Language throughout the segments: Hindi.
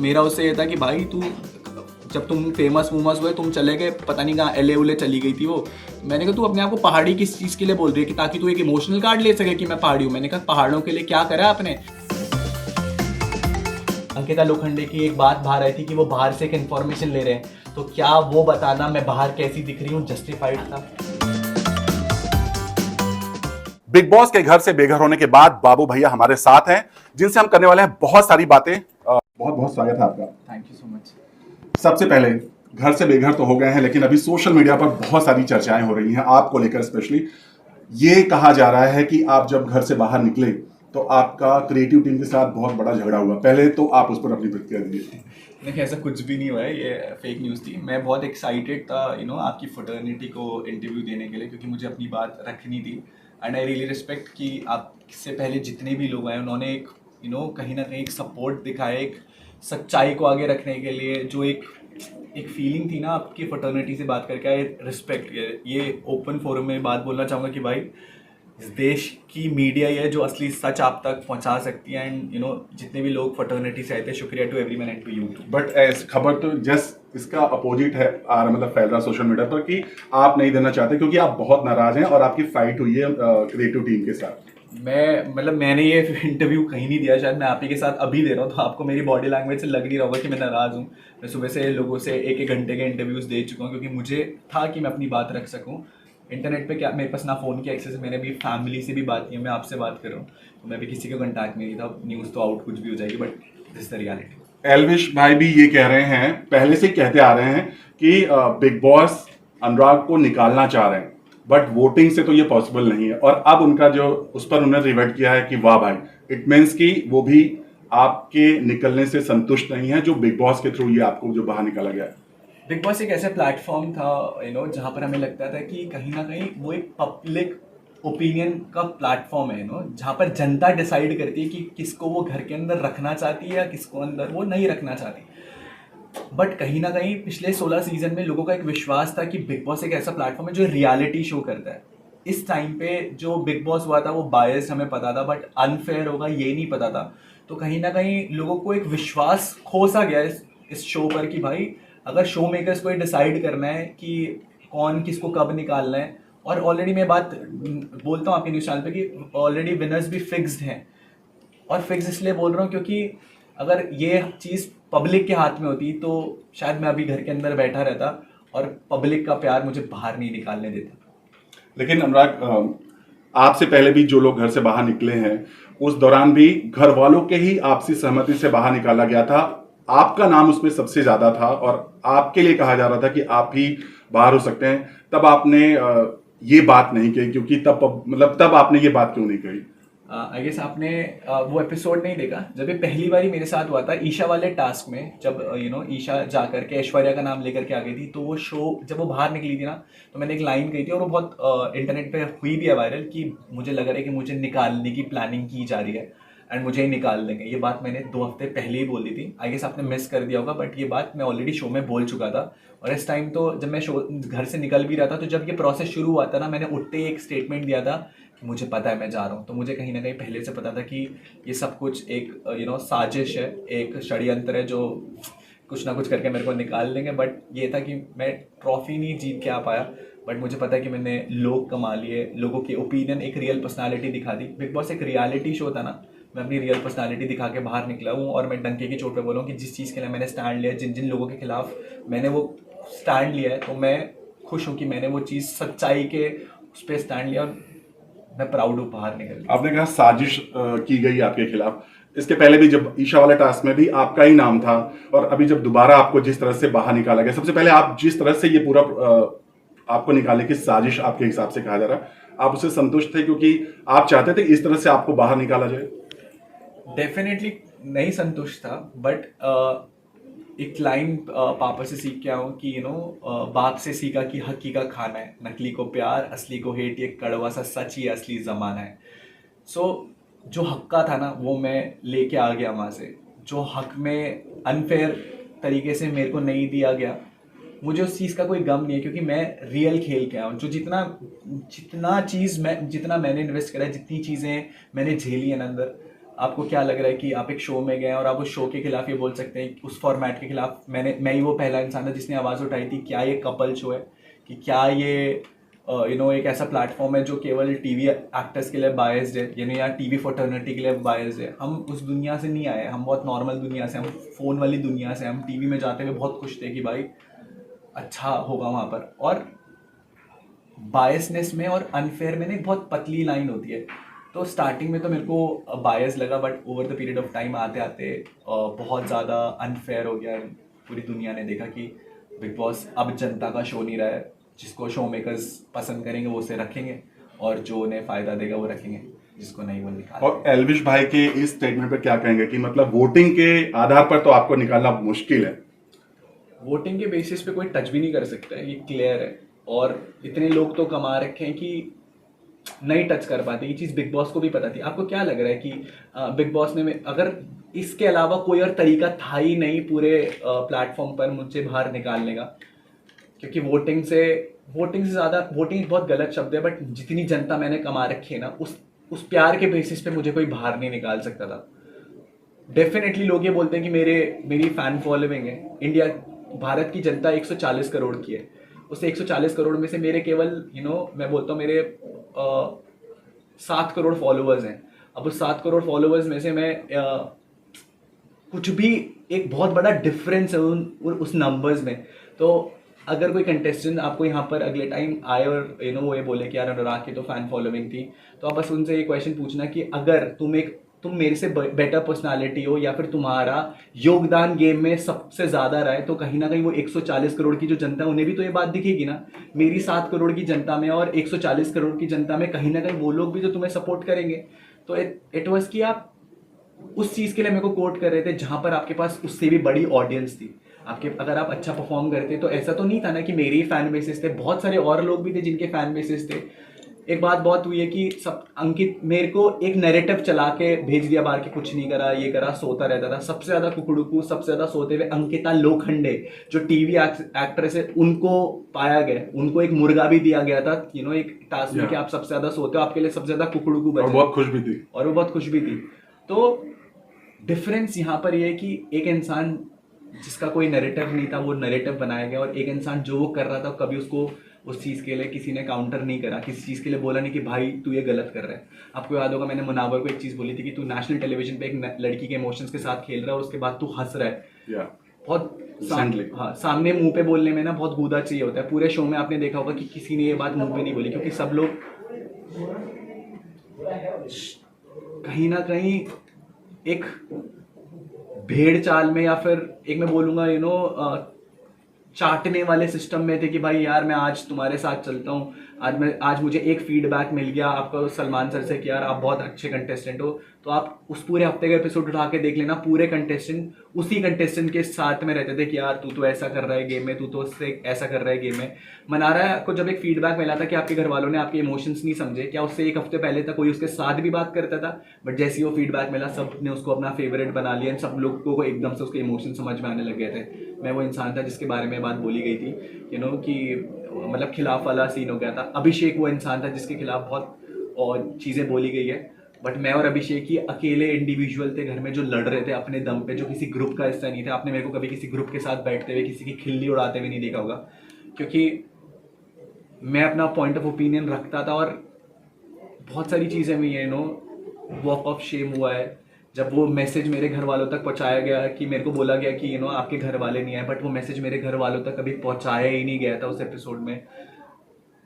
मेरा उससे ये था कि भाई तू जब तुम फेमस वूमस हुए तुम चले गए पता नहीं कहाँ एले उले चली गई थी वो। मैंने कहा तू अपने आप को पहाड़ी किस चीज़ के लिए बोल रही है कि ताकि तू एक इमोशनल कार्ड ले सके कि मैं पहाड़ी हूँ। मैंने कहा पहाड़ों के लिए क्या करा आपने। अंकिता लोखंडे की एक बात बाहर आई थी कि वो बाहर से एक इन्फॉर्मेशन ले रहे हैं, तो क्या वो बताना मैं बाहर कैसी दिख रही हूँ जस्टिफाइड था। बिग बॉस के घर से बेघर होने के बाद बाबू भैया हमारे साथ हैं, जिनसे हम करने वाले हैं बहुत सारी बातें। बहुत बहुत स्वागत है आपका। Thank you so much. सबसे पहले घर से बेघर तो हो गए हैं, लेकिन अभी सोशल मीडिया पर बहुत सारी चर्चाएं हो रही हैं आपको लेकर। स्पेशली ये कहा जा रहा है कि आप जब घर से बाहर निकले तो आपका क्रिएटिव टीम के साथ बहुत बड़ा झगड़ा हुआ। पहले तो आप उस पर अपनी प्रतिक्रिया दीजिए। देखिए ऐसा कुछ भी नहीं हुआ है, ये फेक न्यूज़ थी। मैं बहुत एक्साइटेड था आपकी फ्रेटर्निटी को इंटरव्यू देने के लिए, क्योंकि मुझे अपनी बात रखनी थी। एंड आई रियली रिस्पेक्ट कि आपसे पहले जितने भी लोग आए उन्होंने एक कहीं ना कहीं एक सपोर्ट दिखाया, एक सच्चाई को आगे रखने के लिए। जो एक फीलिंग थी ना आपकी फ्रेटर्निटी से बात करके, आई रिस्पेक्ट। ये ओपन फोरम में बात बोलना चाहूँगा कि भाई इस देश की मीडिया ही है जो असली सच आप तक पहुंचा सकती है। एंड जितने भी लोग फ्रेटर्निटी से आए थे, शुक्रिया to everyone and to you too. But खबर तो जस्ट इसका अपोजिट है, मतलब फैल रहा सोशल मीडिया पर कि आप नहीं देना चाहते क्योंकि आप बहुत नाराज हैं और आपकी फाइट हुई है क्रिएटिव टीम के साथ। मैंने ये इंटरव्यू कहीं नहीं दिया, शायद मैं आप ही के साथ अभी दे रहा हूँ, तो आपको मेरी बॉडी लैंग्वेज से लग नहीं रहा होगा कि मैं नाराज़ हूँ। मैं सुबह से लोगों से एक घंटे के इंटरव्यूज़ दे चुका हूँ, क्योंकि मुझे था कि मैं अपनी बात रख सकूँ। इंटरनेट पे क्या मेरे पास ना फ़ोन की एक्सेस है, मैंने भी फैमिली से भी बात की है, मैं आपसे बात कर रहा हूँ, तो मैं भी किसी के कॉन्टैक्ट में नहीं था। न्यूज़ तो आउट कुछ भी हो जाएगी, but this the reality. Elvish भाई भी ये कह रहे हैं, पहले से कहते आ रहे हैं कि बिग बॉस अनुराग को निकालना चाह रहे हैं, बट वोटिंग से तो ये पॉसिबल नहीं है। और अब उनका जो उस पर उन्होंने रिवर्ट किया है कि वाह भाई, इट मीन्स कि वो भी आपके निकलने से संतुष्ट नहीं है, जो बिग बॉस के थ्रू ये आपको जो बाहर निकाला गया है। बिग बॉस एक ऐसा प्लेटफॉर्म था जहाँ पर हमें लगता था कि कहीं ना कहीं वो एक पब्लिक ओपिनियन का प्लेटफॉर्म है जहाँ पर जनता डिसाइड करती है कि किसको वो घर के अंदर रखना चाहती है या किसको अंदर वो नहीं रखना चाहती। बट कहीं ना कहीं पिछले 16 सीजन में लोगों का एक विश्वास था कि बिग बॉस एक ऐसा प्लेटफॉर्म है जो रियलिटी शो करता है। इस टाइम पे जो बिग बॉस हुआ था वो बायस हमें पता था, बट अनफेयर होगा ये नहीं पता था। तो कहीं ना कहीं लोगों को एक विश्वास खोसा गया इस शो पर कि भाई अगर शो मेकर्स को ये डिसाइड करना है कि कौन किसको कब निकालना है, और ऑलरेडी मैं बात बोलता हूँ आपके न्यूज़ चैनल पे कि ऑलरेडी विनर्स भी फिक्स्ड हैं। और फिक्स इसलिए बोल रहा हूँ क्योंकि अगर ये चीज़ पब्लिक के हाथ में होती तो शायद मैं अभी घर के अंदर बैठा रहता और पब्लिक का प्यार मुझे बाहर नहीं निकालने देता। लेकिन अनुराग, आपसे पहले भी जो लोग घर से बाहर निकले हैं, उस दौरान भी घर वालों के ही आपसी सहमति से बाहर निकाला गया था। आपका नाम उसमें सबसे ज्यादा था और आपके लिए कहा जा रहा था कि आप ही बाहर हो सकते हैं। तब आपने ये बात नहीं कही, क्योंकि तब आपने ये बात क्यों नहीं कही? आई गेस आपने वो एपिसोड नहीं देखा जब ये पहली बारी मेरे साथ हुआ था ईशा वाले टास्क में, जब ईशा जा करके ऐश्वर्या का नाम लेकर के आ गई थी। तो वो शो जब वो बाहर निकली थी ना, तो मैंने एक लाइन कही थी और वो बहुत इंटरनेट पे हुई भी है वायरल कि मुझे लग रहा है कि मुझे निकालने की प्लानिंग की जा रही है एंड मुझे ही निकाल देंगे। ये बात मैंने 2 हफ्ते पहले ही बोली थी। आई गेस आपने मिस कर दिया होगा, बट ये बात मैं ऑलरेडी शो में बोल चुका था। और इस टाइम तो जब मैं शो घर से निकल भी रहा था, तो जब ये प्रोसेस शुरू हुआ था ना, मैंने उठते ही एक स्टेटमेंट दिया था कि मुझे पता है मैं जा रहा हूँ। तो मुझे कहीं ना कहीं पहले से पता था कि ये सब कुछ एक साजिश है, एक षड्यंत्र है जो कुछ ना कुछ करके मेरे को निकाल देंगे। बट ये था कि मैं ट्रॉफी नहीं जीत के आ पाया, बट मुझे पता है कि मैंने लोग कमा लिए, लोगों की ओपिनियन, एक रियल पर्सनालिटी दिखा दी। बिग बॉस एक रियलिटी शो था ना, मैं अपनी रियल पर्सनालिटी दिखा के बाहर निकला हूँ। और मैं डंके की चोट पे बोलूँ कि जिस चीज़ के लिए मैंने स्टैंड लिया, जिन जिन लोगों के खिलाफ मैंने वो स्टैंड लिया है, तो मैं खुश हूँ कि मैंने वो चीज़ सच्चाई के उस पर स्टैंड लिया और मैं प्राउड हूँ बाहर निकल। आपने कहा साजिश की गई आपके खिलाफ। इसके पहले भी जब ईशा वाले टास्क में भी आपका ही नाम था, और अभी जब दोबारा आपको जिस तरह से बाहर निकाला गया, सबसे पहले आप जिस तरह से ये पूरा आपको निकालने की साजिश आपके हिसाब से कहा जा रहा है, आप उससे संतुष्ट थे क्योंकि आप चाहते थे इस तरह से आपको बाहर निकाला जाए? डेफिनेटली नहीं संतुष्ट था, बट एक लाइन पापा से सीख के आया हूँ कि बाप से सीखा कि हकी का खाना है, नकली को प्यार, असली को हेट, ये कड़वा सा सच ही असली ज़माना है। सो जो हक का था ना वो मैं लेके आ गया वहाँ से। जो हक में अनफेयर तरीके से मेरे को नहीं दिया गया, मुझे उस चीज़ का कोई गम नहीं है, क्योंकि मैं रियल खेल के आया हूँ। जो जितना मैंने इन्वेस्ट करा है, जितनी चीज़ें मैंने झेली है ना अंदर, आपको क्या लग रहा है कि आप एक शो में गए और आप उस शो के खिलाफ ये बोल सकते हैं, उस फॉर्मेट के खिलाफ मैं ही वो पहला इंसान था जिसने आवाज़ उठाई थी, क्या ये कपल शो है, कि क्या ये एक ऐसा प्लेटफॉर्म है जो केवल टीवी एक्टर्स के लिए बायस्ड है, या टीवी फॉर्टर्निटी के लिए बायस्ड है। हम उस दुनिया से नहीं आए, हम बहुत नॉर्मल दुनिया से, हम फ़ोन वाली दुनिया से। हम टीवी में जाते हुए बहुत खुश थे कि भाई अच्छा होगा वहाँ पर। और बायसनेस में और अनफेयर में ना एक बहुत पतली लाइन होती है। तो स्टार्टिंग में तो मेरे को बायस लगा, but over the period of time आते आते बहुत ज़्यादा अनफेयर हो गया। पूरी दुनिया ने देखा कि बिग बॉस अब जनता का शो नहीं रहा है। जिसको शो मेकर्स पसंद करेंगे वो उसे रखेंगे, और जो उन्हें फ़ायदा देगा वो रखेंगे, जिसको नहीं वो निकाल। और एल्विश भाई के इस स्टेटमेंट पर क्या कहेंगे कि मतलब वोटिंग के आधार पर तो आपको निकालना मुश्किल है? वोटिंग के बेसिस पे कोई टच भी नहीं कर सकता है, ये क्लियर है। और इतने लोग तो कमा रखे हैं कि नहीं टच कर पाते। ये चीज़ बिग बॉस को भी पता थी। आपको क्या लग रहा है कि बिग बॉस ने, अगर इसके अलावा कोई और तरीका था ही नहीं पूरे प्लेटफॉर्म पर मुझे बाहर निकालने का, क्योंकि वोटिंग से ज़्यादा, वोटिंग बहुत गलत शब्द है, बट जितनी जनता मैंने कमा रखी है ना, उस प्यार के बेसिस पे मुझे कोई बाहर नहीं निकाल सकता था। डेफिनेटली लोग ये बोलते हैं कि मेरी फैन फॉलोइंग है। इंडिया, भारत की जनता 140 करोड़ की है। उस 140 करोड़ में से मेरे केवल मैं बोलता हूँ मेरे 7 करोड़ फॉलोअर्स हैं। अब उस 7 करोड़ फॉलोअर्स में से मैं कुछ भी, एक बहुत बड़ा डिफरेंस है उस नंबर्स में। तो अगर कोई कंटेस्टेंट आपको यहाँ पर अगले टाइम आए और वो ये बोले कि यार अनुराग की तो फैन फॉलोइंग थी, तो आप बस उनसे ये क्वेश्चन पूछना कि अगर तुम मेरे से बेटर पर्सनालिटी हो, या फिर तुम्हारा योगदान गेम में सबसे ज़्यादा रहा है, तो कहीं ना कहीं वो 140 करोड़ की जो जनता है उन्हें भी तो ये बात दिखेगी ना। मेरी 7 करोड़ की जनता में और 140 करोड़ की जनता में कहीं ना कहीं वो लोग भी तो तुम्हें सपोर्ट करेंगे। तो इट वॉज कि आप उस चीज़ के लिए मेरे को कोट कर रहे थे जहाँ पर आपके पास उससे भी बड़ी ऑडियंस थी। अगर आप अच्छा परफॉर्म करते तो ऐसा तो नहीं था ना कि मेरे ही फैन बेसिस थे, बहुत सारे और लोग भी थे जिनके फैन बेसिस थे। एक बात बहुत हुई है कि सब अंकित मेरे को एक नैरेटिव चला के भेज दिया बाहर कि कुछ नहीं करा, ये करा, सोता रहता था। सबसे ज़्यादा कुकड़ुकू, सबसे ज़्यादा सोते हुए अंकिता लोखंडे जो टीवी एक्ट्रेस है, उनको पाया गया, उनको एक मुर्गा भी दिया गया था एक टास्क में कि आप सबसे ज़्यादा सोते हो, आपके लिए सबसे ज़्यादा कुकड़ुकू बचे। और बहुत खुश भी थी, और वो बहुत खुश भी थी। तो डिफरेंस यहाँ पर ये है कि एक इंसान जिसका कोई नैरेटिव नहीं था वो नैरेटिव बनाया गया, और एक इंसान जो वो कर रहा था कभी उसको उस चीज़ के लिए किसी ने काउंटर नहीं करा, किसी चीज़ के लिए बोला नहीं कि भाई तू ये गलत कर रहा है। आपको याद होगा मैंने मुनावर को एक चीज़ बोली थी कि तू नेशनल टेलीविजन पे एक लड़की के इमोशंस के साथ खेल रहा है और उसके बाद तू हंस रहा है। बहुत सामने मुंह पे बोलने में ना बहुत गूदा चाहिए होता है। पूरे शो में आपने देखा होगा कि किसी ने ये बात मुंह पे नहीं बोली, क्योंकि सब लोग कहीं ना कहीं एक भेड़ चाल में, या फिर एक मैं बोलूँगा चाटने वाले सिस्टम में थे कि भाई यार मैं आज तुम्हारे साथ चलता हूँ, आज मुझे एक फीडबैक मिल गया आपका सलमान सर से कि यार आप बहुत अच्छे कंटेस्टेंट हो, तो आप उस पूरे हफ्ते का एपिसोड उठा के देख लेना, पूरे कंटेस्टेंट उसी कंटेस्टेंट के साथ में रहते थे कि यार तू तो ऐसा कर रहा है गेम में, तू तो उससे ऐसा कर रहा है गेम में। मना रहा है आपको, जब एक फीडबैक मिला था कि आपके घर वालों ने आपके इमोशंस नहीं समझे, क्या उससे एक हफ्ते पहले तक कोई उसके साथ भी बात करता था? बट जैसे ही वो फीडबैक मिला सब ने उसको अपना फेवरेट बना लिया, सब लोगों को एकदम से उसके इमोशन समझ में आने लग गए थे। मैं वो इंसान था जिसके बारे में बात बोली गई थी कि मतलब खिलाफ वाला सीन हो गया था। अभिषेक वो इंसान था जिसके खिलाफ बहुत और चीज़ें बोली गई है, बट मैं और अभिषेक ही अकेले इंडिविजुअल थे घर में जो लड़ रहे थे अपने दम पे, जो किसी ग्रुप का हिस्सा नहीं थे। आपने मेरे को कभी किसी ग्रुप के साथ बैठते हुए किसी की खिल्ली उड़ाते हुए नहीं देखा होगा, क्योंकि मैं अपना पॉइंट ऑफ ओपिनियन रखता था। और बहुत सारी चीज़ें हुई हैं वॉक ऑफ शेम हुआ है जब वो मैसेज मेरे घर वालों तक पहुंचाया गया कि मेरे को बोला गया कि आपके घर वाले नहीं आए, बट वो मैसेज मेरे घर वालों तक कभी पहुंचाया ही नहीं गया था उस एपिसोड में।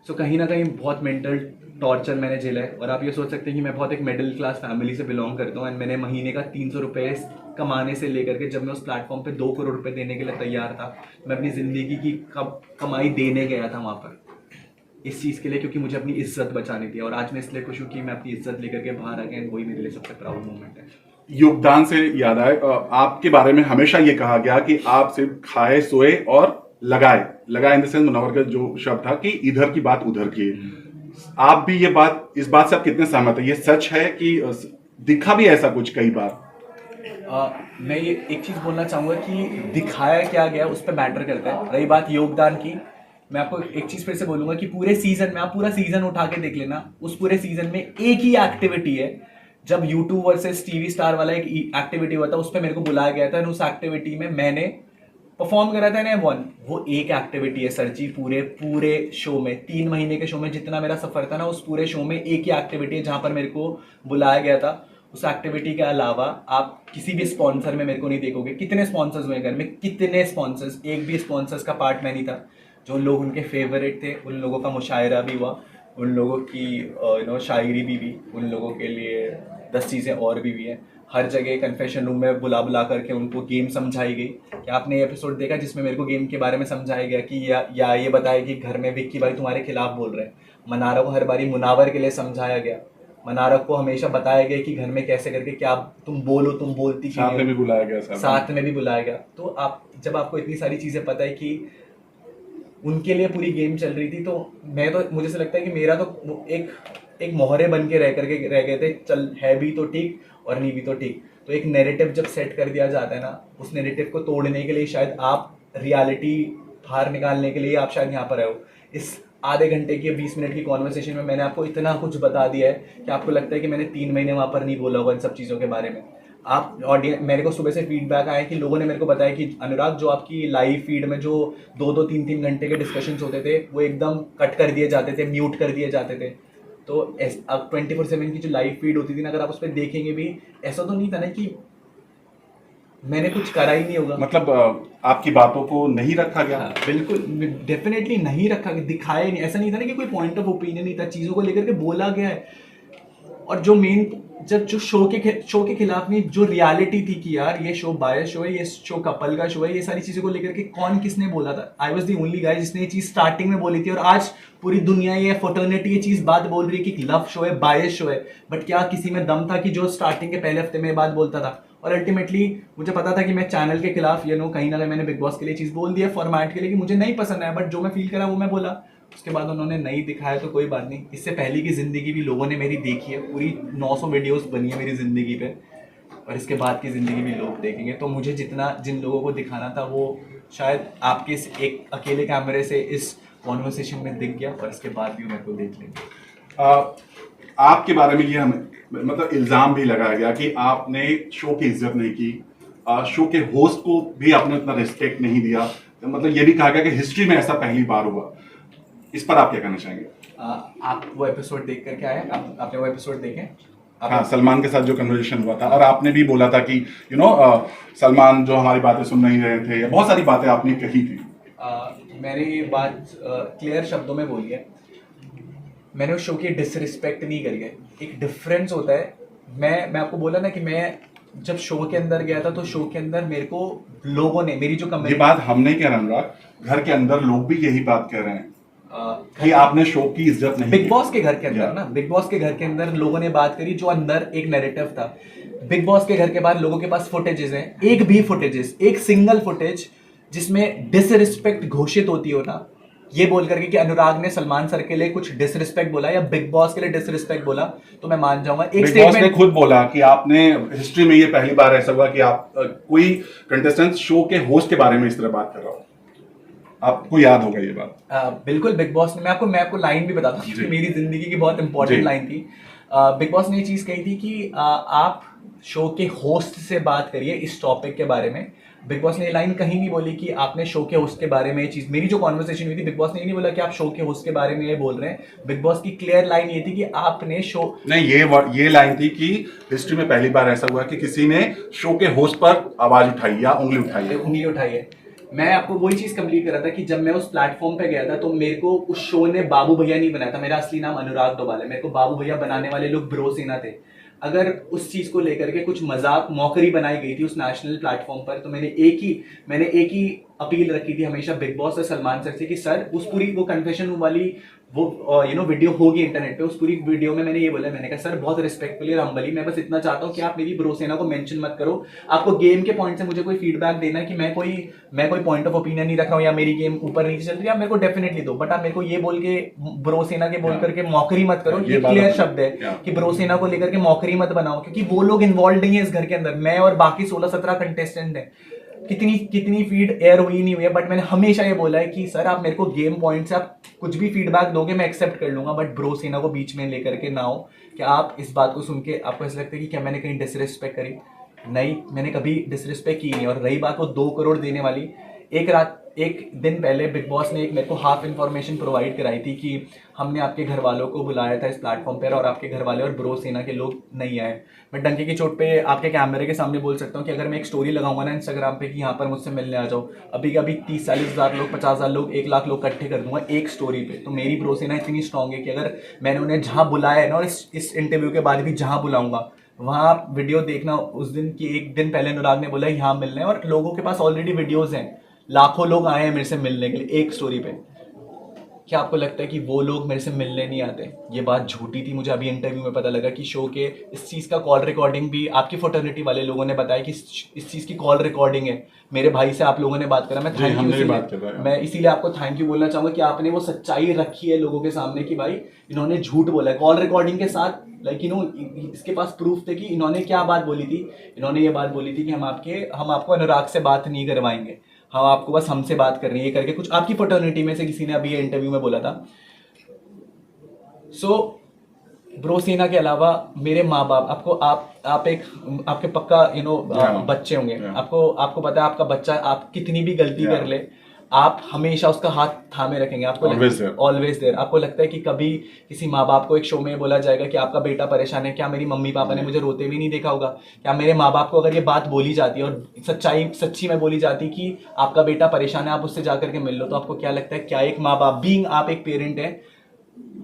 सो कहीं ना कहीं बहुत मेंटल टॉर्चर मैंने झेला है। और आप ये सोच सकते हैं कि मैं बहुत एक मिडिल क्लास फैमिली से बिलोंग करता हूँ, एंड मैंने महीने का 300 रुपये कमाने से लेकर के जब मैं उस प्लेटफॉर्म पे 2 करोड़ रुपए देने के लिए तैयार था, मैं अपनी ज़िंदगी की कमाई देने गया था वहाँ पर इस चीज़ के लिए, क्योंकि मुझे अपनी इज्जत बचानी थी। और आज मैं इसलिए खुश हूँ कि मैं अपनी इज्जत लेकर के बाहर आ गया, एंड वही मेरे लिए सबसे प्राउड मोमेंट है। योगदान से याद आए, आपके बारे में हमेशा ये कहा गया कि आप सिर्फ खाए सोए और लगाए इन द सेंस मुनव्वर का जो शब्द था कि इधर की बात उधर की। आप भी इस बात से आप कितने सहमत है? ये सच है कि दिखा भी ऐसा कुछ कई बार? मैं ये एक चीज़ बोलना चाहूँगा कि दिखाया क्या गया उस पर मैटर करता है। रही बात योगदान की, मैं आपको एक चीज़ फिर से बोलूँगा कि पूरे सीजन में आप पूरा सीजन उठा के देख लेना, उस पूरे सीजन में एक ही एक्टिविटी है जब यूट्यूब वर्सेस टीवी स्टार वाला एक एक्टिविटी हुआ था, उस पर मेरे को बुलाया गया था, और उस एक्टिविटी में मैंने परफॉर्म करा था ना वन। वो एक एक्टिविटी है सर जी, पूरे पूरे शो में, 3 महीने के शो में जितना मेरा सफर था ना, उस पूरे शो में एक ही एक्टिविटी है जहां पर मेरे को बुलाया गया था। उस एक्टिविटी के अलावा आप किसी भी स्पॉन्सर में मेरे को नहीं देखोगे। कितने स्पॉन्सर्स हुए घर में, कितने स्पॉन्सर्स, एक भी स्पॉन्सर्स का पार्ट मैं नहीं था। जो लोग उनके फेवरेट थे उन लोगों का मुशायरा भी हुआ, उन लोगों की शायरी भी, उन लोगों के लिए 10 चीज़ें और भी हैं। हर जगह कन्फेशन रूम में बुला बुला करके उनको गेम समझाई गई। क्या आपने ये एपिसोड देखा जिसमें मेरे को गेम के बारे में समझाया गया कि या ये बताया कि घर में विक्की भाई तुम्हारे खिलाफ बोल रहे हैं। मनारा को हर बारी मुनावर के लिए समझाया गया। मनारा को हमेशा बताया गया कि घर में कैसे करके क्या तुम बोलो, तुम बोलती क्यों साथ नहीं में हो। भी बुलाया गया सर। साथ में भी बुलाया गया। तो आप जब आपको इतनी सारी चीज़ें पता है कि उनके लिए पूरी गेम चल रही थी, तो मुझे से लगता है कि मेरा तो एक मोहरे बन के रह गए थे। चल है भी तो ठीक और नहीं भी तो ठीक। तो एक नैरेटिव जब सेट कर दिया जाता है ना, उस नैरेटिव को तोड़ने के लिए शायद आप रियलिटी बाहर निकालने के लिए आप शायद यहाँ पर आए हो। इस आधे घंटे की 20 मिनट की कॉन्वर्सेशन में मैंने आपको इतना कुछ बता दिया है कि आपको लगता है कि मैंने 3 महीने वहाँ पर नहीं बोला होगा इन सब चीज़ों के बारे में। आप ऑडियंस, मेरे को सुबह से फीडबैक आया कि लोगों ने मेरे को बताया कि अनुराग, जो आपकी लाइव फीड में जो 2-2, 3-3 घंटे के डिस्कशंस होते थे वो एकदम कट कर दिए जाते थे, म्यूट कर दिए जाते थे। तो अब 24/7 की जो लाइव फीड होती थी ना, अगर आप उस पर देखेंगे भी, ऐसा तो नहीं था ना कि मैंने कुछ करा ही नहीं होगा। मतलब आपकी बातों को नहीं रखा गया। हाँ, बिल्कुल डेफिनेटली नहीं रखा, दिखाया नहीं। ऐसा नहीं था ना कि कोई पॉइंट ऑफ ओपिनियन नहीं था, चीज़ों को लेकर के बोला गया है। और जो मेन, जब जो शो के खिलाफ नहीं, जो रियलिटी थी कि यार ये शो बायस शो है, ये शो कपल का शो है, ये सारी चीज़ों को लेकर के कौन किसने बोला था। I was the only guy जिसने ये चीज़ स्टार्टिंग में बोली थी, और आज पूरी दुनिया ये फर्टर्निटी ये चीज़ बात बोल रही है कि लव शो है, बायस शो है। बट क्या किसी में दम था कि जो स्टार्टिंग के पहले हफ्ते में ये बात बोलता था। और अल्टीमेटली मुझे पता था कि मैं चैनल के खिलाफ कहीं ना कहीं मैंने बिग बॉस के लिए चीज़ बोल दी है, फॉर्मेट के लिए, कि मुझे नहीं पसंद आया। बट जो मैं फील करा वो मैं बोला। उसके बाद उन्होंने नहीं दिखाया तो कोई बात नहीं। इससे पहले की ज़िंदगी भी लोगों ने मेरी देखी है, पूरी 900 वीडियोस बनी है मेरी ज़िंदगी पे, और इसके बाद की ज़िंदगी भी लोग देखेंगे। तो मुझे जिन लोगों को दिखाना था वो शायद आपके इस एक अकेले कैमरे से इस कॉन्वर्सेशन में दिख गया, और इसके बाद भी मेरे को देख लेंगे। आपके बारे में ये हमें मतलब इल्जाम भी लगाया गया कि आपने शो की इज्जत नहीं की, शो के होस्ट को भी आपने उतना रिस्पेक्ट नहीं दिया। मतलब ये भी कहा गया कि हिस्ट्री में ऐसा पहली बार हुआ। इस पर आप क्या कहना चाहेंगे? आप वो एपिसोड देख करके आए? आपने वो एपिसोड देखे? हाँ, सलमान के साथ जो कन्वर्सेशन हुआ था, और आपने भी बोला था कि सलमान जो हमारी बातें सुन नहीं रहे थे, बहुत सारी बातें आपने कही थी। मैंने ये बात क्लियर शब्दों में बोली है। मैंने उस शो की डिसरिस्पेक्ट नहीं करी है। एक डिफरेंस होता है। मैं आपको बोला ना कि मैं जब शो के अंदर गया था, तो शो के अंदर मेरे को लोगों ने, मेरी जो ये कम्युनिटी, बात हम नहीं कह रहे अनुराग, घर के अंदर लोग भी यही बात कह रहे हैं कि आपने शो की इज्जत नहीं बिग की। बॉस के घर के अंदर ना, बिग बॉस के घर के अंदर लोगों ने बात करी, जो अंदर एक नैरेटिव था। बिग बॉस के घर के बाद लोगों के पास फुटेजेस हैं, एक भी फुटेजेस, एक सिंगल फुटेज जिसमें डिसरिस्पेक्ट घोषित होती हो ना, ये बोल करके कि अनुराग ने सलमान सर के लिए कुछ डिसरिस्पेक्ट बोला या बिग बॉस के लिए डिसरिस्पेक्ट बोला, तो मैं मान जाऊंगा। एक बिग बॉस ने स्टेटमेंट खुद बोला कि आपने हिस्ट्री में ये पहली बार ऐसा हुआ कि आप कोई कंटेस्टेंट शो के होस्ट के बारे में इस तरह बात कर रहा हो। आपको याद होगा ये बात? बिल्कुल। बिग बॉस ने, मैं आपको लाइन भी बताता हूँ क्योंकि मेरी जिंदगी की बहुत इंपॉर्टेंट जी। लाइन थी। बिग बॉस ने ये चीज़ कही थी कि आप शो के होस्ट से बात करिए इस टॉपिक के बारे में। बिग बॉस ने ये लाइन कहीं नहीं बोली कि आपने शो के होस्ट के बारे में ये चीज़, मेरी जो कॉन्वर्सेशन हुई थी, बिग बॉस ने ये नहीं बोला कि आप शो के होस्ट के बारे में ये बोल रहे हैं। बिग बॉस की क्लियर लाइन ये थी कि आपने शो, नहीं, ये लाइन थी कि हिस्ट्री में पहली बार ऐसा हुआ कि किसी ने शो के होस्ट पर आवाज उठाई या उंगली उठाई है। उंगली उठाई है। मैं आपको वही चीज़ कंप्लीट कर रहा था कि जब मैं उस प्लेटफॉर्म पे गया था, तो मेरे को उस शो ने बाबू भैया नहीं बनाया था। मेरा असली नाम अनुराग डोभाल है। मेरे को बाबू भैया बनाने वाले लोग ब्रो सेना थे। अगर उस चीज़ को लेकर के कुछ मजाक मौकरी बनाई गई थी उस नेशनल प्लेटफॉर्म पर, तो मैंने एक ही अपील रखी थी हमेशा बिग बॉस और सलमान सर से कि सर, उस पूरी वो कन्फेशन वाली वो वीडियो होगी इंटरनेट पे, उस पूरी वीडियो में मैंने ये बोला, मैंने कहा सर बहुत रिस्पेक्टफुली और हम्बली, मैं बस इतना चाहता हूँ कि आप मेरी ब्रो सेना को मेंशन मत करो। आपको गेम के पॉइंट से मुझे कोई फीडबैक देना है कि मैं कोई पॉइंट ऑफ ओपिनियन नहीं रख रहा हूँ या मेरी गेम ऊपर नीचे चल रही है, आप मेरे को डेफिनेटली दो, बट आप मेरे को ये बोल के ब्रो सेना के बोल करके मौकरी मत करो। ये क्लियर शब्द है कि ब्रो सेना को लेकर के मौकरी मत बनाओ, क्योंकि वो लोग इन्वॉल्व नहीं है इस घर के अंदर। मैं और बाकी 16-17 कंटेस्टेंट हैं। कितनी फीड एयर हुई नहीं हुई है, बट मैंने हमेशा ये बोला है कि सर आप मेरे को गेम पॉइंट से आप कुछ भी फीडबैक दोगे मैं एक्सेप्ट कर लूंगा, बट ब्रो सेना को बीच में लेकर के ना हो, क्या आप इस बात को सुन के आपको ऐसा लगता है कि क्या मैंने कहीं डिसरिस्पेक्ट करी? नहीं, मैंने कभी डिसरिस्पेक्ट की नहीं। और रही बात वो 2 करोड़ देने वाली, एक दिन पहले बिग बॉस ने एक मेरे को हाफ इन्फॉर्मेशन प्रोवाइड कराई थी कि हमने आपके घर वालों को बुलाया था इस प्लेटफॉर्म पर और आपके घर वाले और ब्रो सेना के लोग नहीं आए। मैं डंके की चोट पे आपके कैमरे के सामने बोल सकता हूँ कि अगर मैं एक स्टोरी लगाऊंगा ना इंस्टाग्राम पे कि यहाँ पर मुझसे मिलने आ जाओ, अभी के अभी 30-40 हज़ार लोग, 50,000 लोग, 1 लाख लोग इकट्ठे कर दूंगा एक स्टोरी पे। तो मेरी ब्रो सेना इतनी स्ट्रांग है कि अगर मैंने उन्हें जहाँ बुलाया है ना, और इस इंटरव्यू के बाद भी जहाँ बुलाऊंगा, वहाँ आप वीडियो देखना उस दिन की, एक दिन पहले अनुराग ने बोला यहाँ मिलना है और लोगों के पास ऑलरेडी वीडियोज हैं। लाखों लोग आए हैं मेरे से मिलने के लिए एक स्टोरी पे। क्या आपको लगता है कि वो लोग मेरे से मिलने नहीं आते? ये बात झूठी थी। मुझे अभी इंटरव्यू में पता लगा कि शो के इस चीज़ का कॉल रिकॉर्डिंग भी आपकी फ्रेटर्निटी वाले लोगों ने बताया कि इस चीज़ की कॉल रिकॉर्डिंग है। मेरे भाई से आप लोगों ने बात करा। मैं थैंक यू, मैं इसीलिए आपको थैंक यू बोलना चाहूँगा कि आपने वो सच्चाई रखी है लोगों के सामने कि भाई इन्होंने झूठ बोला है कॉल रिकॉर्डिंग के साथ। लाइक इसके पास प्रूफ थे कि इन्होंने क्या बात बोली थी। इन्होंने ये बात बोली थी कि हम आपको अनुराग से बात नहीं करवाएंगे, हम आपको बस हमसे बात करनी है, ये करके कुछ आपकी फ्रेटर्निटी में से किसी ने अभी ये इंटरव्यू में बोला था। सो ब्रो सेना के अलावा मेरे माँ बाप, आपको आप एक आपके पक्का बच्चे होंगे, आपको पता है आपका बच्चा आप कितनी भी गलती कर ले, आप हमेशा उसका हाथ थामे रखेंगे। आपको ऑलवेज देयर। आपको लगता है कि कभी किसी माँ बाप को एक शो में बोला जाएगा कि आपका बेटा परेशान है? क्या मेरी मम्मी पापा ने मुझे रोते भी नहीं देखा होगा? क्या मेरे माँ बाप को अगर ये बात बोली जाती और सच्ची में बोली जाती कि आपका बेटा परेशान है, आप उससे जाकर के मिल लो, तो आपको क्या लगता है क्या एक माँ बाप, बीइंग आप एक पेरेंट है,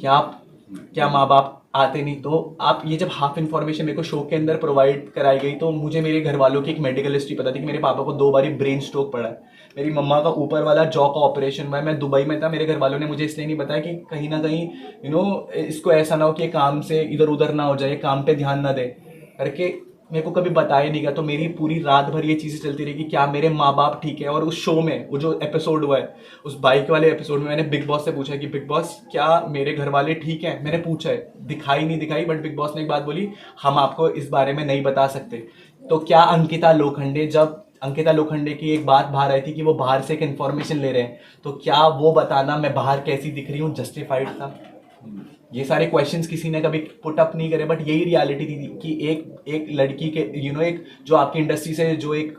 क्या माँ बाप आते नहीं? तो आप ये जब हाफ इन्फॉर्मेशन मेरे को शो के अंदर प्रोवाइड कराई गई, तो मुझे मेरे घर वालों की एक मेडिकल हिस्ट्री पता थी कि मेरे पापा को 2 बारी ब्रेन स्ट्रोक पड़ा है, मेरी मम्मा का ऊपर वाला जॉ का ऑपरेशन हुआ है। मैं दुबई में था, मेरे घर वालों ने मुझे इसलिए नहीं बताया कि कहीं ना कहीं इसको ऐसा ना हो कि काम से इधर उधर ना हो जाए, काम पे ध्यान ना दे करके मेरे को कभी बताया नहीं गया। तो मेरी पूरी रात भर ये चीज़ें चलती रही कि क्या मेरे माँ बाप ठीक है। और उस शो में वो जो एपिसोड हुआ है, उस बाइक वाले एपिसोड में, मैंने बिग बॉस से पूछा कि बिग बॉस क्या मेरे घर वाले ठीक हैं? मैंने पूछा है, दिखाई नहीं दिखाई, बट बिग बॉस ने एक बात बोली, हम आपको इस बारे में नहीं बता सकते। तो क्या जब अंकिता लोखंडे की एक बात बाहर आई थी कि वो बाहर से एक इन्फॉर्मेशन ले रहे हैं, तो क्या वो बताना मैं बाहर कैसी दिख रही हूँ जस्टिफाइड था? ये सारे क्वेश्चंस किसी ने कभी पुट अप नहीं करे, बट यही रियलिटी थी कि एक लड़की के एक जो आपकी इंडस्ट्री से जो एक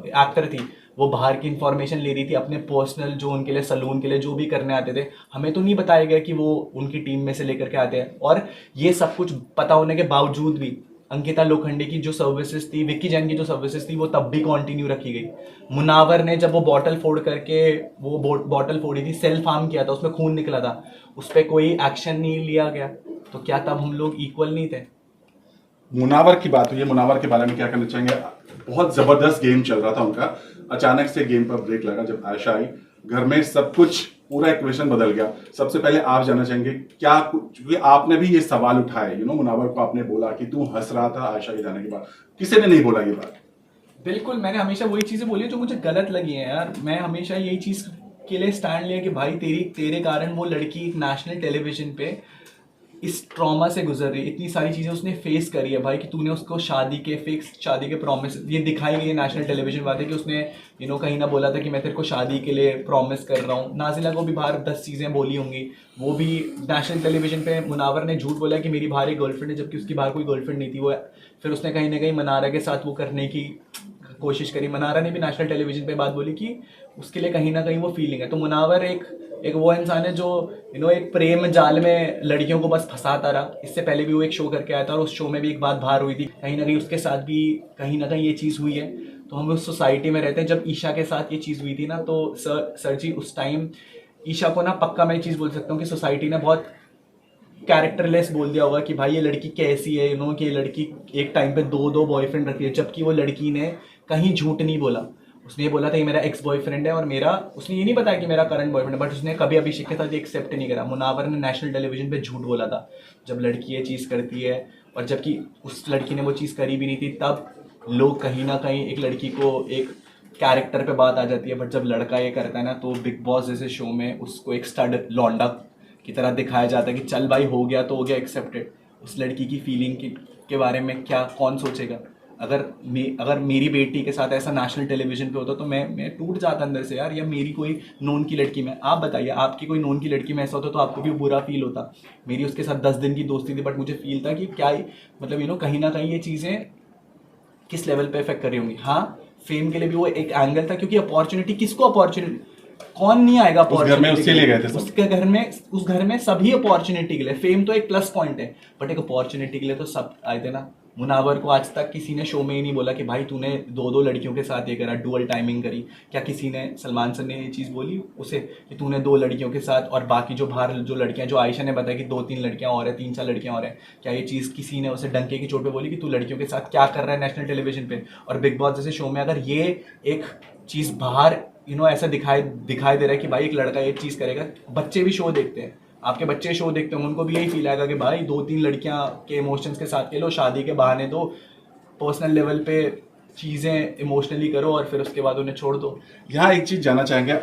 एक्टर थी, वो बाहर की इंफॉर्मेशन ले रही थी अपने पर्सनल, जो उनके लिए सलून के लिए जो भी करने आते थे। हमें तो नहीं बताया गया कि वो उनकी टीम में से लेकर के आते हैं। और ये सब कुछ पता होने के बावजूद भी अंकिता लोखंडे की जो सर्विसेज थी, विक्की जैन की जो सर्विसेज थी, वो तब भी कंटिन्यू रखी गई। मुनावर ने जब वो बॉटल फोड़ करके, वो बॉटल फोड़ी थी, सेल्फ हार्म किया था, उसमें खून निकला था, उस पर कोई एक्शन नहीं लिया गया। तो क्या तब हम लोग इक्वल नहीं थे? मुनावर की बात हुई है, मुनावर के बारे में क्या कहना चाहेंगे? बहुत जबरदस्त गेम चल रहा था उनका, अचानक से गेम पर ब्रेक लगा जब आयशा आई, घर में सब कुछ पूरा इक्वेशन बदल गया। सबसे पहले आप जानना चाहेंगे क्या, क्योंकि आपने भी ये सवाल उठाया, मुनावर को आपने बोला कि तू हंस रहा था आयशा के जाने के बाद, किसी ने नहीं बोला ये बात? बिल्कुल, मैंने हमेशा वही चीज़ें बोली जो मुझे गलत लगी हैं यार। मैं हमेशा यही चीज़ के लिए स्टैंड लिया कि भाई तेरे कारण वो लड़की एक नेशनल टेलीविजन पे इस ट्रॉमा से गुजर रही है, इतनी सारी चीज़ें उसने फेस करी है भाई, कि तूने उसको शादी के प्रॉमिस, ये दिखाई गई है नेशनल टेलीविजन बात है कि उसने कहीं ना बोला था कि मैं तेरे को शादी के लिए प्रॉमिस कर रहा हूँ। नाजिला को भी बाहर 10 चीज़ें बोली होंगी, वो भी नेशनल टेलीविजन पे मुनावर ने झूठ बोला कि मेरी बाहर एक गर्लफ्रेंड है, जबकि उसकी बाहर कोई गर्लफ्रेंड नहीं थी। वो फिर उसने कहीं ना कहीं मनारा के साथ वो करने की कोशिश करी। मनारा ने भी नेशनल टेलीविजन पे बात बोली कि उसके लिए कहीं ना कहीं वो फीलिंग है। तो मुनावर एक वो इंसान है जो एक प्रेम जाल में लड़कियों को बस फंसाता रहा। इससे पहले भी वो एक शो करके आया था और उस शो में भी एक बात बाहर हुई थी, कहीं ना कहीं उसके साथ भी कहीं ना कहीं ये चीज़ हुई है। तो हम उस सोसाइटी में रहते हैं। जब ईशा के साथ ये चीज़ हुई थी ना, तो सर जी उस टाइम ईशा को ना पक्का मैं चीज़ बोल सकता हूँ कि सोसाइटी ने बहुत कैरेक्टरलेस बोल दिया होगा कि भाई ये लड़की कैसी है, कि ये लड़की एक टाइम पे 2 बॉयफ्रेंड रखती है, जबकि वो लड़की ने कहीं झूठ नहीं बोला। उसने ये बोला था ये मेरा एक्स बॉयफ्रेंड है, और उसने ये नहीं बताया कि मेरा करंट बॉयफ्रेंड है, बट उसने कभी अभिषेक के साथ एक्सेप्ट नहीं करा। मुनावर ने नेशनल टेलीविजन पे झूठ बोला था जब लड़की ये चीज़ करती है, और जबकि उस लड़की ने वो चीज़ करी भी नहीं थी। तब लोग कहीं ना कहीं एक लड़की को एक कैरेक्टर पे बात आ जाती है, बट जब लड़का ये करता है ना, तो बिग बॉस जैसे शो में उसको एक स्टड लौंडा की तरह दिखाया जाता है कि चल भाई हो गया तो हो गया, एक्सेप्टेड। उस लड़की की फीलिंग के बारे में क्या कौन सोचेगा? अगर मेरी बेटी के साथ ऐसा नेशनल टेलीविजन पे होता तो मैं टूट जाता अंदर से यार, या मेरी कोई नोन की लड़की में, आप बताइए आपकी कोई नोन की लड़की में ऐसा होता तो आपको भी बुरा फील होता। मेरी उसके साथ 10 दिन की दोस्ती थी, बट मुझे फील था कि क्या मतलब कहीं ना कहीं ये चीज़ें किस लेवल पे इफेक्ट कर रही होंगी। हाँ, फेम के लिए भी वो एक एंगल था, क्योंकि अपॉर्चुनिटी, किसको अपॉर्चुनिटी, कौन नहीं आएगा उस घर में उसके लिए गए थे सब। उस घर में सभी अपॉर्चुनिटी के लिए, फेम तो एक प्लस पॉइंट है, बट एक अपॉर्चुनिटी के लिए तो सब आए थे ना। मुनावर को आज तक किसी ने शो में ही नहीं बोला कि भाई तूने 2-2 लड़कियों के साथ ये करा, डुअल टाइमिंग करी। क्या किसी ने, सलमान सर ने ये चीज़ बोली उसे कि तूने 2 लड़कियों के साथ, और बाकी जो बाहर जो लड़कियां, जो आयशा ने बताया कि 2-3 लड़कियां और है, 3-4 लड़कियां और है, क्या ये चीज़ किसी ने उसे डंके की चोट पे बोली कि तू लड़कियों के साथ क्या कर रहा है नेशनल टेलीविजन पे। और बिग बॉस जैसे शो में अगर ये एक चीज़ बाहर ऐसा दिखाई दे रहा है कि भाई एक लड़का ये चीज़ करेगा, बच्चे भी शो देखते हैं, आपके बच्चे शो देखते हैं, उनको भी यही फील आएगा कि भाई 2-3 लड़कियां के इमोशंस के साथ खेलो, शादी के बहाने दो, पर्सनल लेवल पे चीज़ें इमोशनली करो और फिर उसके बाद उन्हें छोड़ दो। यहाँ एक चीज जानना चाहेंगे,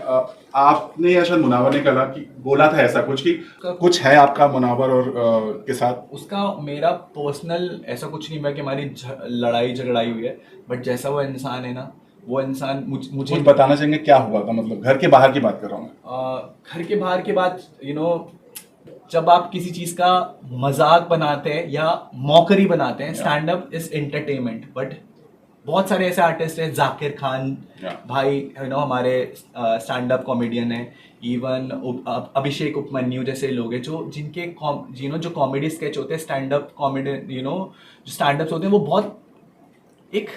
आपने या शायद मुनावर ने कहा कि बोला था ऐसा कुछ कि कुछ है आपका मुनावर और के साथ? उसका मेरा पर्सनल ऐसा कुछ नहीं, मैं कि हमारी लड़ाई झगड़ाई हुई है, बट जैसा वो इंसान है ना, वो इंसान मुझे कुछ बताना चाहेंगे क्या हुआ था, मतलब घर के बाहर की बात कर रहा हूँ। घर के बाहर की बात, जब आप किसी चीज का मजाक बनाते हैं या मॉकरी बनाते हैं, stand up is entertainment, but बहुत सारे ऐसे आर्टिस्ट हैं, जाकिर खान भाई हमारे स्टैंड अप कॉमेडियन है, इवन अभिषेक उपमन्यु जैसे लोग हैं जो जिनके जो कॉमेडी स्केच होते हैं, स्टैंड अप कॉमेडी जो स्टैंड अप्स होते हैं, वो बहुत एक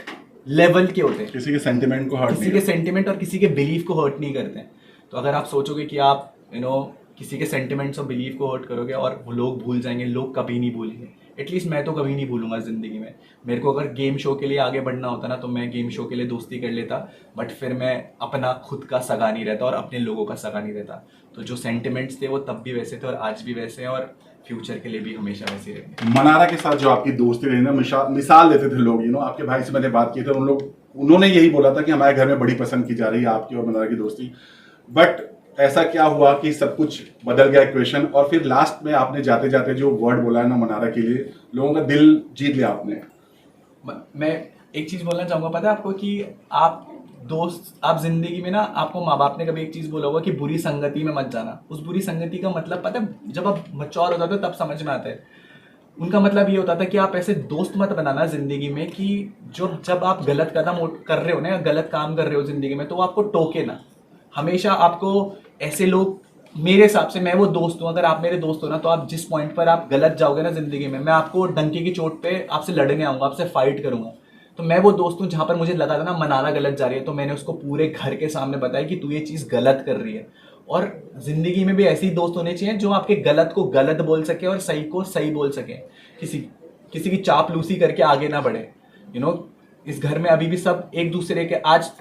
लेवल के होते हैं, किसी के सेंटिमेंट को हर्ट किसी के सेंटिमेंट और किसी के बिलीफ को हर्ट नहीं करते हैं। तो अगर आप सोचोगे कि आप किसी के सेंटिमेंट्स और बिलीफ को हर्ट करोगे और वो लोग भूल जाएंगे, लोग कभी नहीं भूलेंगे, एटलीस्ट मैं तो कभी नहीं भूलूंगा ज़िंदगी में। मेरे को अगर गेम शो के लिए आगे बढ़ना होता ना, तो मैं गेम शो के लिए दोस्ती कर लेता, बट फिर मैं अपना खुद का सगा नहीं रहता और अपने लोगों का सगा नहीं रहता। तो जो सेंटिमेंट्स थे वो तब भी वैसे थे और आज भी वैसे हैं और फ्यूचर के लिए भी हमेशा वैसे रहेंगे। मनारा के साथ जो आपकी दोस्ती रही ना, मिसाल देते थे लोग, आपके भाई से मैंने बात की थी, उन्होंने यही बोला था कि हमारे घर में बड़ी पसंद की जा रही है आपकी और मनारा की दोस्ती, बट ऐसा क्या हुआ कि सब कुछ बदल गया इक्वेशन, और फिर लास्ट में आपने जाते जाते जो वर्ड बोला है ना मनारा के लिए, लोगों का दिल जीत लिया आपने। मैं एक चीज बोलना चाहूंगा, पता है आपको, कि आप जिंदगी में ना, आपको माँ बाप ने कभी एक चीज बोला होगा कि बुरी संगति में मत जाना। उस बुरी संगति का मतलब पता है, जब आप मैच्योर हो जाते हो तब समझ में आता है। उनका मतलब ये होता था कि आप ऐसे दोस्त मत बनाना जिंदगी में कि जब आप गलत कदम कर रहे हो ना, या गलत काम कर रहे हो जिंदगी में, तो वो आपको टोके ना। हमेशा आपको ऐसे लोग, मेरे हिसाब से मैं वो दोस्त हूँ, अगर आप मेरे दोस्त हो ना, तो आप जिस पॉइंट पर आप गलत जाओगे ना जिंदगी में, मैं आपको डंके की चोट पे आपसे लड़ने आऊंगा, आपसे फाइट करूंगा। तो मैं वो दोस्त हूँ जहां पर मुझे लगा था ना मनारा गलत जा रही है, तो मैंने उसको पूरे घर के सामने बताया कि तू ये चीज़ गलत कर रही है। और जिंदगी में भी ऐसे ही दोस्त होने चाहिए जो आपके गलत को गलत बोल सके और सही को सही बोल सके, किसी की चापलूसी करके आगे ना बढ़े। इस घर में अभी भी सब एक दूसरे के, आज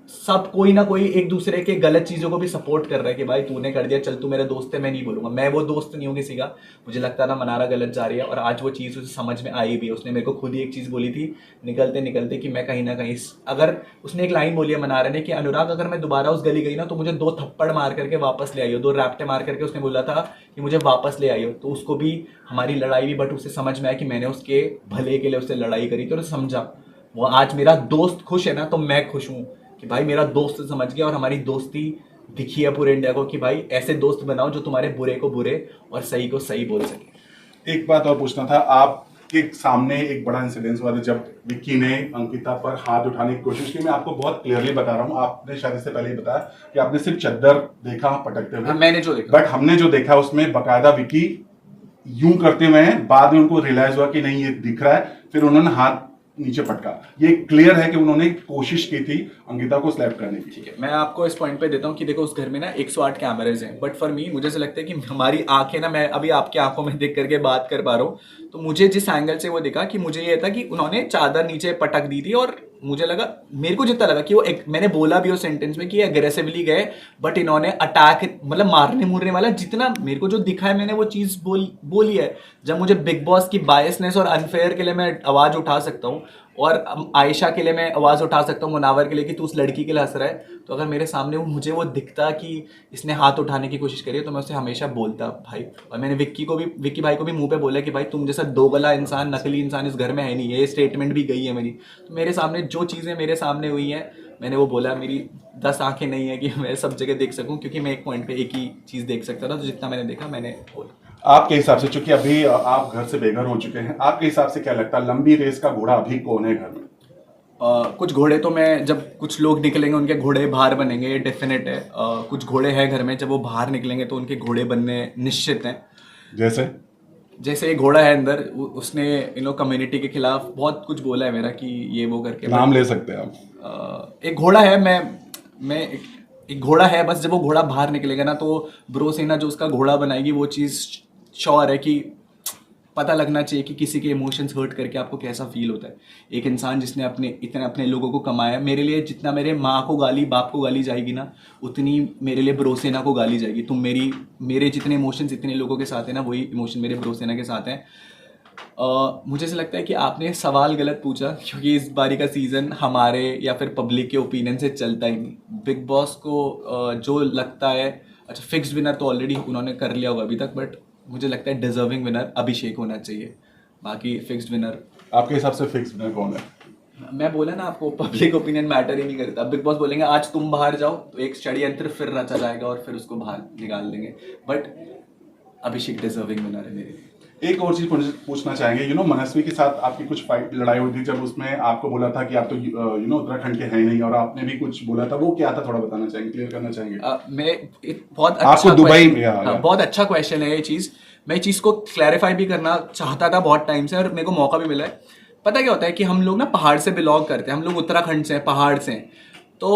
सब कोई ना कोई एक दूसरे के गलत चीज़ों को भी सपोर्ट कर रहा है कि भाई तूने कर दिया, चल तू मेरा दोस्त है, मैं नहीं बोलूँगा। मैं वो दोस्त नहीं हूँ किसी का। मुझे लगता था मनारा गलत जा रही है और आज वो चीज़ उसे समझ में आई भी है। उसने मेरे को खुद ही एक चीज़ बोली थी निकलते निकलते कि मैं कहीं ना कहीं, अगर उसने एक लाइन बोली है मनारा ने कि अनुराग अगर मैं दोबारा उस गली गई ना, तो मुझे 2 थप्पड़ मार करके वापस ले आई हो, 2 रैप्टे मार करके उसने बोला था कि मुझे वापस ले आई हो। तो उसको भी हमारी लड़ाई भी, बट उसे समझ में आया कि मैंने उसके भले के लिए उससे लड़ाई करी, तो समझा। वो आज मेरा दोस्त खुश है ना, तो मैं खुश हूँ कि भाई मेरा दोस्त समझ गया और हमारी दोस्ती दिखी है पूरे इंडिया को कि भाई ऐसे दोस्त बनाओ जो तुम्हारे बुरे को बुरे और सही को सही बोल सके। एक बात और पूछना था, आपके सामने एक बड़ा इंसिडेंस हुआ था जब विक्की ने अंकिता पर हाथ उठाने की कोशिश की। मैं आपको बहुत क्लियरली बता रहा हूँ, आपने शादी से पहले ही बताया कि आपने सिर्फ चद्दर देखा पटकते हुए। मैंने जो देखा, बट हमने जो देखा उसमें बकायदा विक्की यूं करते हुए, बाद में उनको रियलाइज हुआ कि नहीं ये दिख रहा है, फिर उन्होंने हाथ नीचे पटका। ये क्लियर है कि उन्होंने कोशिश की थी अंकिता को स्लैप करने की। ठीक है, मैं आपको इस पॉइंट पे देता हूँ कि देखो उस घर में ना 108 कैमराज हैं, बट फॉर मी मुझे ऐसा लगता है कि हमारी आंखें ना, मैं अभी आपकी आंखों में देख करके बात कर पा रहा हूँ, तो मुझे जिस एंगल से वो दिखा कि मुझे ये था कि उन्होंने चादर नीचे पटक दी थी और मुझे लगा, मेरे को जितना लगा कि वो मैंने बोला भी उस सेंटेंस में कि अग्रेसिवली गए, बट इन्होंने अटैक, मतलब मारने मुरने वाला, जितना मेरे को जो दिखा है मैंने वो चीज़ बोली है। जब मुझे बिग बॉस की बायसनेस और अनफेयर के लिए मैं आवाज़ उठा सकता हूँ, और आयशा के लिए मैं आवाज़ उठा सकता हूँ, मुनावर के लिए कि तू उस लड़की के लिए हंस रहा है, तो अगर मेरे सामने मुझे वो दिखता कि इसने हाथ उठाने की कोशिश करी है तो मैं उसे हमेशा बोलता भाई। और मैंने विक्की भाई को भी मुंह पे बोला कि भाई तुम जैसा दोगला इंसान, नकली इंसान इस घर में है नहीं, ये स्टेटमेंट भी गई है मेरी। तो मेरे सामने जो चीज़ें मेरे सामने हुई हैं मैंने वो बोला। मेरी 10 आंखें नहीं है कि मैं सब जगह देख सकूं, क्योंकि मैं एक पॉइंट पे एक ही चीज़ देख सकता था, तो जितना मैंने देखा मैंने बोला। आपके हिसाब से, चूंकि अभी आप घर से बेघर हो चुके हैं, आपके हिसाब से क्या लगता है लंबी रेस का घोड़ा अभी कौन है घर में? कुछ घोड़े तो मैं, जब कुछ लोग निकलेंगे उनके घोड़े बाहर बनेंगे, ये डेफिनेट है। कुछ घोड़े हैं घर में, जब वो बाहर निकलेंगे तो उनके घोड़े बनने निश्चित हैं। जैसे जैसे एक घोड़ा है अंदर, उसने कम्युनिटी के खिलाफ बहुत कुछ बोला है मेरा कि ये वो करके। नाम ले सकते हैं आप? एक घोड़ा है, मैं एक घोड़ा है बस। जब वो घोड़ा बाहर निकलेगा ना तो ब्रो सेना जो उसका घोड़ा बनाएगी वो चीज़ श्योर है कि पता लगना चाहिए कि किसी के इमोशंस हर्ट करके आपको कैसा फील होता है। एक इंसान जिसने अपने लोगों को कमाया, मेरे लिए जितना मेरे माँ को गाली बाप को गाली जाएगी ना, उतनी मेरे लिए ब्रोसेना को गाली जाएगी। तुम मेरे जितने इमोशंस इतने लोगों के साथ हैं ना, वही इमोशन मेरे ब्रोसेना के साथ हैं। मुझे ऐसा लगता है कि आपने सवाल गलत पूछा, क्योंकि इस बारी का सीज़न हमारे या फिर पब्लिक के ओपिनियन से चलता ही नहीं। बिग बॉस को जो लगता है, अच्छा फिक्स्ड विनर तो ऑलरेडी उन्होंने कर लिया होगा अभी तक, बट मुझे लगता है डिजर्विंग विनर अभिषेक होना चाहिए। बाकी फिक्स्ड विनर आपके हिसाब से फिक्स विनर कौन है? मैं बोला ना आपको, पब्लिक ओपिनियन मैटर ही नहीं करता। बिग बॉस बोलेंगे आज तुम बाहर जाओ तो एक षड्यंत्र फिर रचा जाएगा और फिर उसको बाहर निकाल देंगे, बट अभिषेक डिजर्विंग विनर है मेरे लिए। एक और चीज पूछना चाहेंगे, मनस्वी के साथ आपकी कुछ लड़ाई हुई थी, जब उसमें आपको बोला था कि आप तो उत्तराखंड के हैं नहीं, और आपने भी कुछ बोला था, वो क्या था थोड़ा बताना चाहेंगे, क्लियर करना चाहेंगे? बहुत अच्छा आपको दुबई में बहुत अच्छा क्वेश्चन है ये चीज़। मैं चीज़ को क्लैरिफाई भी करना चाहता था बहुत टाइम से, और मेरे को मौका भी मिला है। पता क्या होता है कि हम लोग ना पहाड़ से बिलोंग करते हैं, हम लोग उत्तराखंड से हैं, पहाड़ से हैं। तो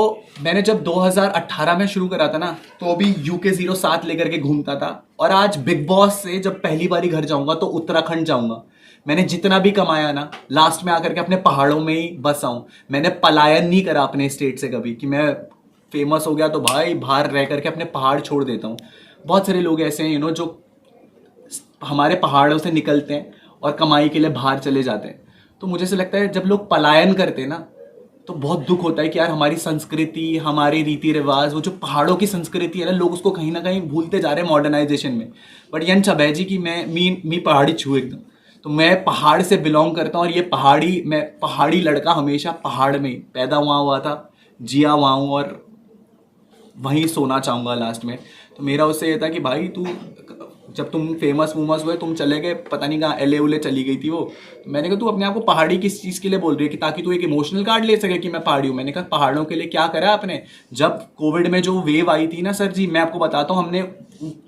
मैंने जब 2018 में शुरू करा था ना, तो अभी UK 07 लेकर के घूमता था, और आज बिग बॉस से जब पहली बारी घर जाऊंगा तो उत्तराखंड जाऊंगा। मैंने जितना भी कमाया ना, लास्ट में आकर के अपने पहाड़ों में ही बसा हूं। मैंने पलायन नहीं करा अपने स्टेट से कभी कि मैं फेमस हो गया तो भाई बाहर रह करके अपने पहाड़ छोड़ देता हूँ। बहुत सारे लोग ऐसे हैं जो हमारे पहाड़ों से निकलते हैं और कमाई के लिए बाहर चले जाते हैं। तो मुझे ऐसा लगता है जब लोग पलायन करते हैं ना, तो बहुत दुख होता है कि यार हमारी संस्कृति, हमारे रीति रिवाज, वो जो पहाड़ों की संस्कृति है ना, लोग उसको कहीं ना कहीं भूलते जा रहे हैं मॉडर्नाइजेशन में। बट यन चबे जी की मी पहाड़ी छू एकदम, तो मैं पहाड़ से बिलोंग करता हूँ, और मैं पहाड़ी लड़का, हमेशा पहाड़ में पैदा हुआ था, जिया हुआ हूँ, और वहीं सोना चाहूँगा लास्ट में। तो मेरा उससे ये था कि भाई तू, जब तुम फेमस हुए, तुम चले गए पता नहीं कहाँ, LA चली गई थी वो, तो मैंने कहा तू अपने आप को पहाड़ी किस चीज़ के लिए बोल रही है, कि ताकि तू एक इमोशनल कार्ड ले सके कि मैं पहाड़ी हूँ। मैंने कहा पहाड़ों के लिए क्या करा आपने? जब कोविड में जो वेव आई थी ना सर जी, मैं आपको बताता हूँ, हमने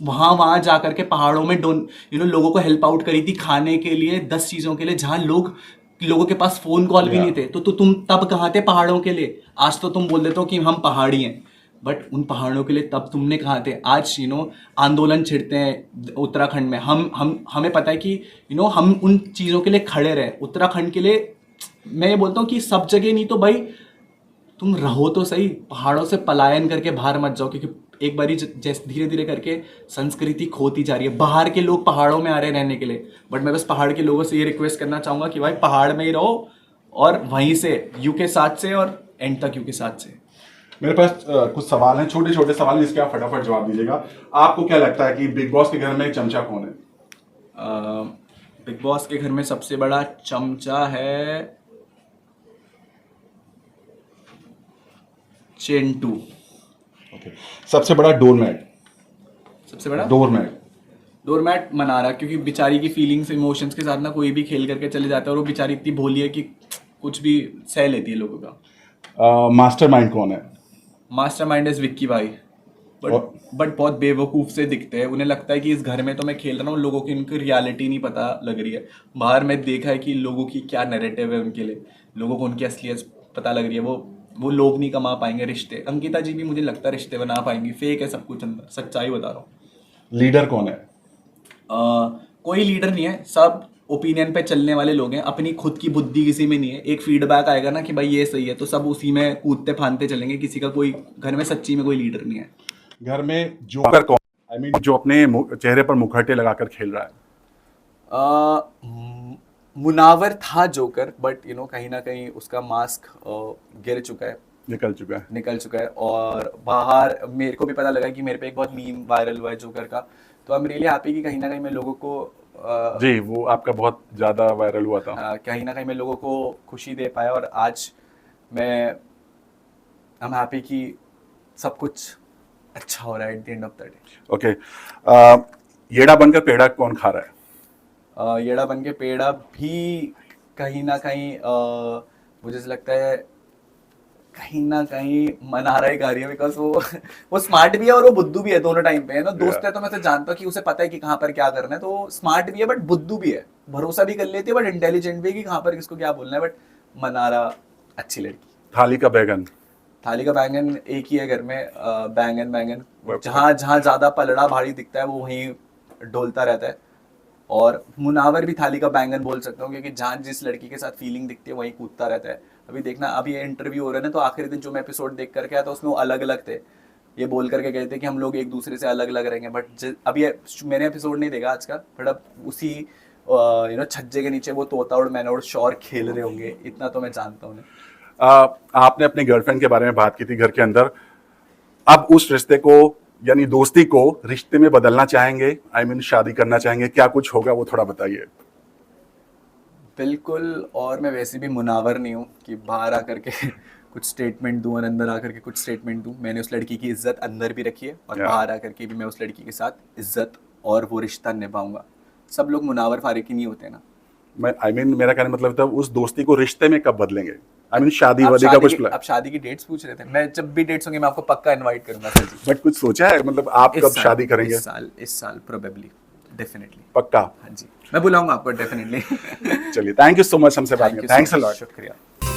वहाँ जा करके पहाड़ों में लोगों को हेल्प आउट करी थी, खाने के लिए, 10 चीज़ों के लिए, जहाँ लोगों के पास फोन कॉल भी नहीं थे। तो तुम तब कहाँ थे पहाड़ों के लिए? आज तो तुम बोल देते हो कि हम पहाड़ी हैं, बट उन पहाड़ों के लिए तब तुमने कहाँ थे? आज आंदोलन छिड़ते हैं उत्तराखंड में, हमें पता है कि हम उन चीज़ों के लिए खड़े रहे। उत्तराखंड के लिए मैं ये बोलता हूँ कि सब जगह नहीं तो भाई तुम रहो तो सही, पहाड़ों से पलायन करके बाहर मत जाओ, क्योंकि एक बारी जैसे धीरे धीरे करके संस्कृति खोती जा रही है। बाहर के लोग पहाड़ों में आ रहे हैं रहने के लिए, बट मैं बस पहाड़ के लोगों से ये रिक्वेस्ट करना चाहूँगा कि भाई पहाड़ में ही रहो, और वहीं से UK 7 से और एंड तक UK 7 से। मेरे पास कुछ सवाल हैं, छोटे छोटे सवाल हैं, जिसके आप फटाफट जवाब दीजिएगा। आपको क्या लगता है कि बिग बॉस के घर में चमचा कौन है? बिग बॉस के घर में सबसे बड़ा चमचा है चिंटू। ओके। सबसे बड़ा डोरमैट? सबसे बड़ा डोरमैट मनारा, क्योंकि बेचारी की फीलिंग्स इमोशंस के साथ ना कोई भी खेल करके चले जाता है, और वो बेचारी इतनी भोली है कि कुछ भी सह लेती है लोगों का। मास्टरमाइंड कौन है? मास्टरमाइंड इज विक्की भाई, बट बहुत बेवकूफ़ से दिखते हैं। उन्हें लगता है कि इस घर में तो मैं खेल रहा हूँ, लोगों की उनकी रियलिटी नहीं पता लग रही है। बाहर में देखा है कि लोगों की क्या नैरेटिव है उनके लिए, लोगों को उनकी असलियत पता लग रही है। वो लोग नहीं कमा पाएंगे रिश्ते। अंकिता जी भी मुझे लगता है रिश्ते बना पाएंगी, फेक है सब कुछ अंदर, सच्चाई बता रहा हूँ। लीडर कौन है? कोई लीडर नहीं है, सब ओपिनियन पे चलने वाले लोग हैं। अपनी खुद की बुद्धि किसी में नहीं है। एक फीडबैक आएगा ना कि भाई ये सही है, तो सब उसी में कूदते फांदते चलेंगे। किसी का कोई घर में सच्ची में कोई लीडर नहीं है। घर में जोकर कौन? जो अपने चेहरे पर मुखौटे लगाकर खेल रहा है? मुनावर था जोकर, बट कहीं ना कहीं उसका मास्क गिर चुका है, निकल चुका है। और बाहर मेरे को भी पता लगा कि मेरे पे एक बहुत मीम वायरल हुआ है जोकर का। तो आई एम रियली हैप्पी कि कहीं ना कहीं मैं लोगों को जी, वो आपका बहुत ज्यादा वायरल हुआ था। कहीं ना कहीं मैं लोगों को खुशी दे पाया, और आज मैं आई एम हैप्पी कि सब कुछ अच्छा हो रहा है at the end of the day. Okay, येड़ा बनकर पेड़ा कौन खा रहा है? येड़ा बन के पेड़ा भी कहीं ना कहीं मुझे ऐसा लगता है कहीं ना कहीं मना रहा है कार्य, बिकॉज वो स्मार्ट भी है और वो बुद्धू भी है, दोनों टाइम पे है ना। दोस्त है तो मैं तो जानता हूँ कि उसे पता है कि कहाँ पर क्या करना है, तो वो स्मार्ट भी है बट बुद्धू भी है, भरोसा भी कर लेती है बट इंटेलिजेंट भी है कि कहाँ पर किसको क्या बोलना है। बट मनारा अच्छी लड़की। थाली का बैगन। थाली का बैंगन एक ही है घर में, बैंगन बैंगन जहाँ जहाँ ज्यादा पलड़ा भारी दिखता है वो वहीं डोलता रहता है। और मुनावर भी थाली का बैंगन बोल सकता हूँ, क्योंकि जहाँ जिस लड़की के साथ फीलिंग दिखती है वहीं कूदता रहता है। अभी देखना, अभी ये इंटरव्यू हो रहा है ना, तो आखिरी दिन जो मैं एपिसोड देख करके आया था उसमें वो अलग अलग थे, ये बोल करके गए थे कि हम लोग एक दूसरे से अलग अलग रहेंगे। बट अभी मैंने एपिसोड नहीं देखा आज का, बट अब उसी छज्जे के नीचे वो तोता और मैना और शौर खेल रहे होंगे, इतना तो मैं जानता हूँ। आपने अपनी गर्लफ्रेंड के बारे में बात की थी घर के अंदर, अब उस रिश्ते को यानी दोस्ती को रिश्ते में बदलना चाहेंगे, आई मीन शादी करना चाहेंगे, क्या कुछ होगा वो थोड़ा बताइए। बिल्कुल, और मैं वैसे भी मुनावर नहीं हूँ कि बाहर आकर के कुछ स्टेटमेंट दूँ और अंदर आकर के कुछ स्टेटमेंट दूँ। मैंने उस लड़की की इज्जत अंदर भी रखी है, और Yeah. बाहर आकर के भी मैं उस लड़की के साथ इज्जत और वो रिश्ता निभाऊंगा। सब लोग मुनावर फारिक ही नहीं होते ना। मैं आई मीन मेरा कहने का मतलब था उस दोस्ती को रिश्ते में कब बदलेंगे, आई मीन शादी आप वादी का शादी कुछ की प्लान? आप शादी की डेट्स पूछ रहे थे, मैं जब भी डेट्स होंगे मैं आपको पक्का इनवाइट करूंगा सर जी। बट कुछ सोचा है, मतलब आप कब शादी करेंगे? इस साल प्रोबेबली, डेफिनेटली। पक्का? हाँ जी, मैं बुलाऊंगा आपको डेफिनेटली। चलिए, थैंक यू सो मच हमसे बात थैंक करने, you thanks so a much, lot. शुक्रिया।